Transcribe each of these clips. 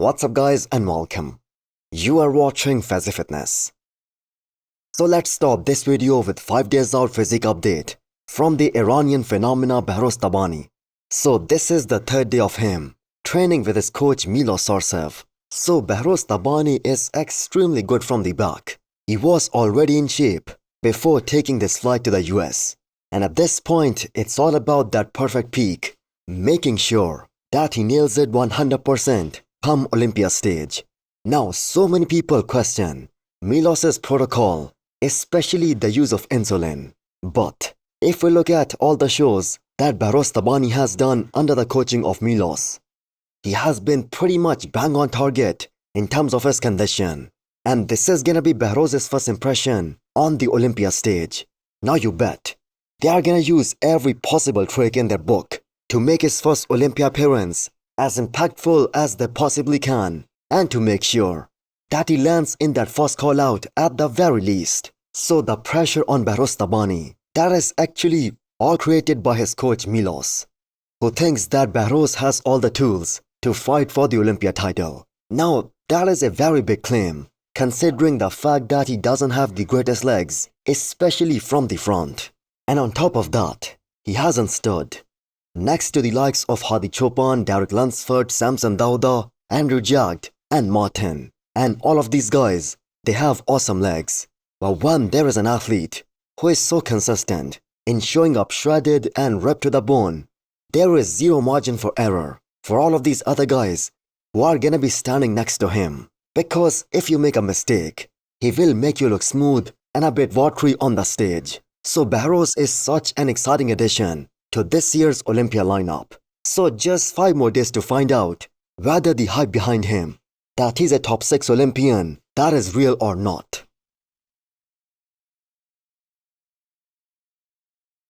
What's up guys and welcome. You are watching Fazi Fitness. So let's start this video with 5 days out physique update from the Iranian phenomena Behrouz Tabani. So this is the 3rd day of him training with his coach Milos Sarsev. So Behrouz Tabani is extremely good from the back. He was already in shape before taking this flight to the US. And at this point, it's all about that perfect peak, making sure that he nails it 100% come Olympia stage. Now, so many people question Milos's protocol, especially the use of insulin. But if we look at all the shows that Behrouz Tabani has done under the coaching of Milos, he has been pretty much bang on target in terms of his condition. And this is gonna be Behrouz's first impression on the Olympia stage. Now you bet, they are gonna use every possible trick in their book to make his first Olympia appearance as impactful as they possibly can, and to make sure that he lands in that first call out at the very least. So the pressure on Behrouz Tabani, that is actually all created by his coach Milos, who thinks that Behrouz has all the tools to fight for the Olympia title. Now that is a very big claim, considering the fact that he doesn't have the greatest legs, especially from the front. And on top of that, he hasn't stood next to the likes of Hadi Chopin, Derek Lunsford, Samson Dauda, Andrew Jagged, and Martin. And all of these guys, they have awesome legs. But when there is an athlete who is so consistent in showing up shredded and ripped to the bone, there is zero margin for error for all of these other guys who are gonna be standing next to him. Because if you make a mistake, he will make you look smooth and a bit watery on the stage. So Behrouz is such an exciting addition to this year's Olympia lineup. So just 5 more days to find out whether the hype behind him, that he's a top 6 Olympian, that is real or not.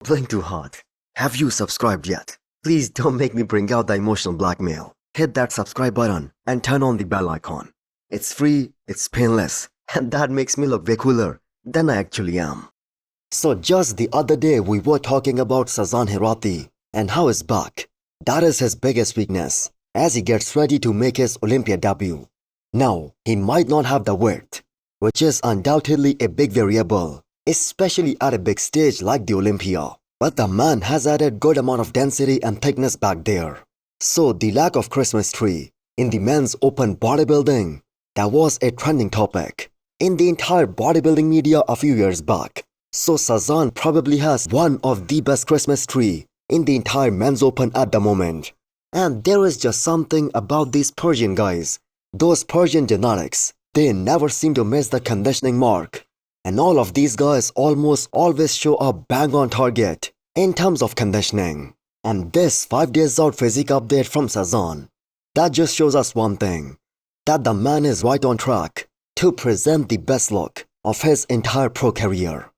Blink too hard. Have you subscribed yet? Please don't make me bring out the emotional blackmail. Hit that subscribe button and turn on the bell icon. It's free, it's painless, and that makes me look way cooler than I actually am. So just the other day we were talking about Sazan Hirati and how his back, that is his biggest weakness as he gets ready to make his Olympia debut. Now, he might not have the width, which is undoubtedly a big variable, especially at a big stage like the Olympia. But the man has added good amount of density and thickness back there. So the lack of Christmas tree in the men's open bodybuilding, that was a trending topic in the entire bodybuilding media a few years back. So Sazan probably has one of the best Christmas tree in the entire men's open at the moment. And there is just something about these Persian guys. Those Persian genetics, they never seem to miss the conditioning mark. And all of these guys almost always show up bang on target in terms of conditioning. And this 5 days out physique update from Sazan, that just shows us one thing, that the man is right on track to present the best look of his entire pro career.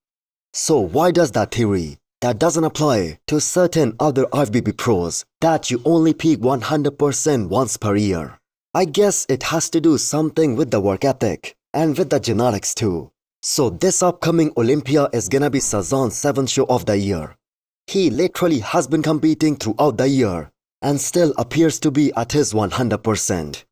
So why does that theory that doesn't apply to certain other IFBB pros that you only peak 100% once per year? I guess it has to do something with the work ethic and with the genetics too. So this upcoming Olympia is gonna be Sazan's 7th show of the year. He literally has been competing throughout the year and still appears to be at his 100%.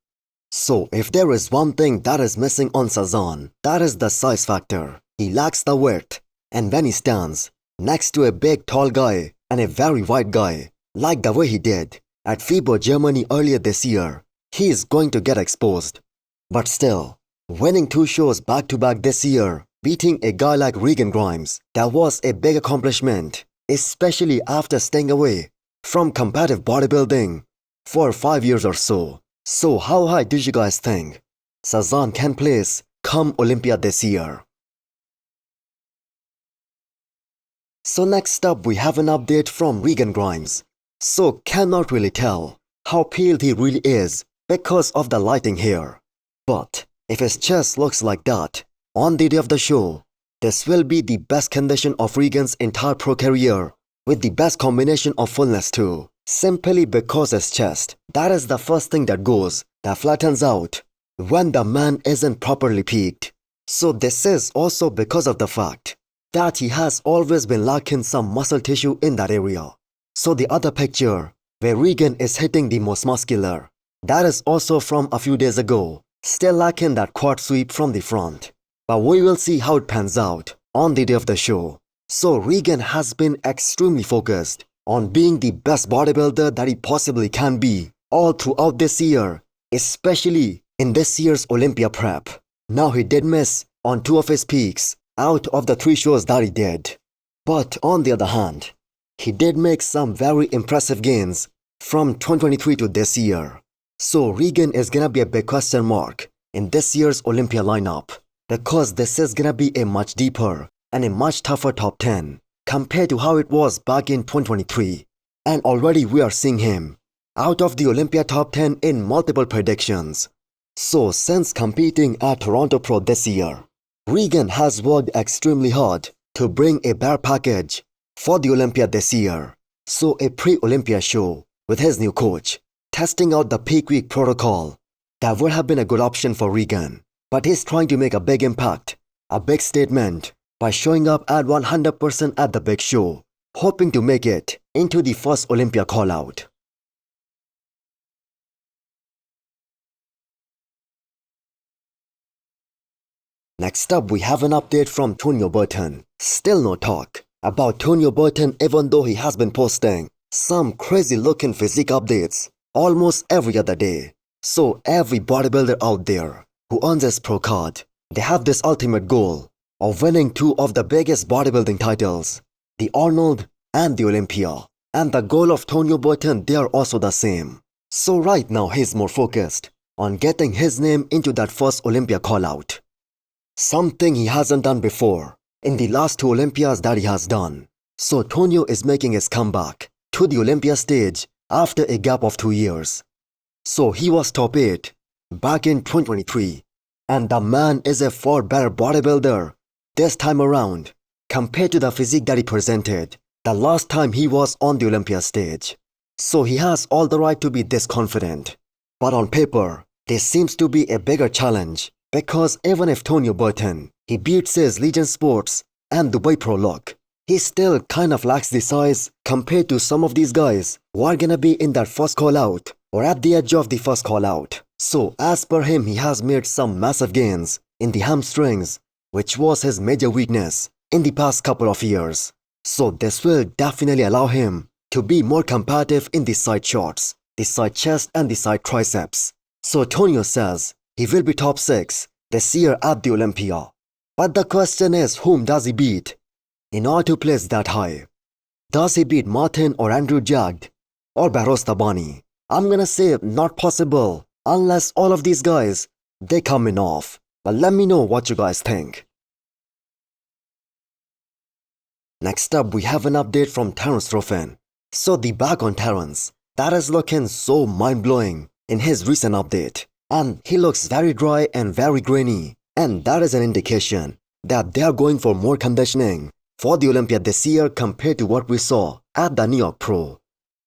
So if there is one thing that is missing on Sazan, that is the size factor. He lacks the width. And when he stands next to a big tall guy and a very wide guy, like the way he did at FIBO Germany earlier this year, he is going to get exposed. But still, winning 2 shows back to back this year, beating a guy like Regan Grimes, that was a big accomplishment, especially after staying away from competitive bodybuilding for 5 years or so. So how high do you guys think Sazan can place come Olympia this year? So next up we have an update from Regan Grimes. So cannot really tell how peeled he really is because of the lighting here. But if his chest looks like that on the day of the show, this will be the best condition of Regan's entire pro career with the best combination of fullness too. Simply because his chest, that is the first thing that goes, that flattens out when the man isn't properly peaked. So this is also because of the fact that he has always been lacking some muscle tissue in that area. So the other picture, where Regan is hitting the most muscular, That is also from a few days ago, still lacking that quad sweep from the front. But we will see how it pans out on the day of the show. So Regan has been extremely focused on being the best bodybuilder that he possibly can be all throughout this year, especially in this year's Olympia prep. Now he did miss on 2 of his peaks out of the 3 shows that he did. But on the other hand, he did make some very impressive gains from 2023 to this year. So Regan is gonna be a big question mark in this year's Olympia lineup, because this is gonna be a much deeper and a much tougher top 10 compared to how it was back in 2023. And already we are seeing him out of the Olympia top 10 in multiple predictions. So since competing at Toronto Pro this year, Regan has worked extremely hard to bring a bare package for the Olympia this year. So a pre-Olympia show with his new coach, testing out the peak week protocol. That would have been a good option for Regan. But he's trying to make a big impact, a big statement, by showing up at 100% at the big show, hoping to make it into the first Olympia call-out. Next up, we have an update from Tonio Burton. Still no talk about Tonio Burton, even though he has been posting some crazy looking physique updates almost every other day. So every bodybuilder out there who earns his pro card, they have this ultimate goal of winning 2 of the biggest bodybuilding titles, the Arnold and the Olympia. And the goal of Tonio Burton, they are also the same. So right now he's more focused on getting his name into that first Olympia call-out. Something he hasn't done before in the last 2 Olympias that he has done. So Tonio is making his comeback to the Olympia stage after a gap of 2 years. So he was top 8 back in 2023, and the man is a far better bodybuilder this time around compared to the physique that he presented the last time he was on the Olympia stage. So he has all the right to be this confident. But on paper, this seems to be a bigger challenge, because even if Tonio Burton, he beats his Legion Sports and Dubai Pro look, he still kind of lacks the size compared to some of these guys who are gonna be in that first call out or at the edge of the first call out. So as per him, he has made some massive gains in the hamstrings, which was his major weakness in the past couple of years. So this will definitely allow him to be more competitive in the side shots, the side chest and the side triceps. So Tonio says he will be top 6 this year at the Olympia. But the question is, whom does he beat in order to place that high? Does he beat Martin or Andrew Jagged or Barros Tabani? I'm gonna say not possible unless all of these guys, they come in off. But let me know what you guys think. Next up, we have an update from Terence Ruffin. So the bag on Terence, that is looking so mind-blowing in his recent update. And he looks very dry and very grainy. And that is an indication that they are going for more conditioning for the Olympia this year compared to what we saw at the New York Pro,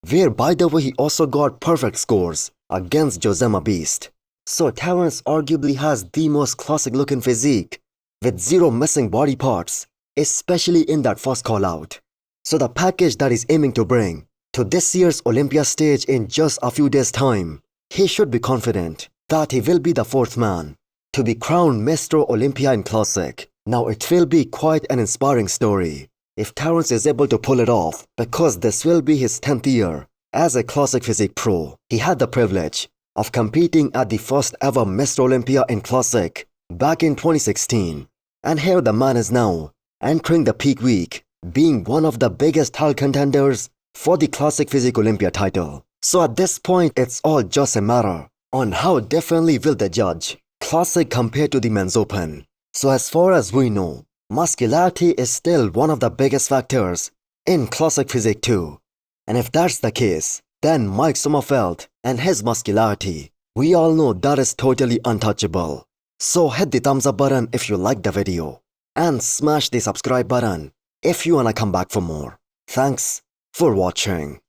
where by the way he also got perfect scores against Josema Beast. So Terence arguably has the most classic looking physique with 0 missing body parts, especially in that first call out. So the package that he's aiming to bring to this year's Olympia stage in just a few days time, he should be confident that he will be the 4th man to be crowned Mr. Olympia in Classic. Now it will be quite an inspiring story if Terence is able to pull it off, because this will be his 10th year as a Classic Physique Pro. He had the privilege of competing at the first ever Mr. Olympia in Classic back in 2016. And here the man is now entering the peak week, being one of the biggest title contenders for the Classic Physique Olympia title. So at this point, it's all just a matter on how differently will they judge Classic compared to the Men's Open. So as far as we know, muscularity is still one of the biggest factors in Classic Physique too. And if that's the case, then Mike Sommerfeld and his muscularity, we all know that is totally untouchable. So hit the thumbs up button if you liked the video, and smash the subscribe button if you wanna come back for more. Thanks for watching.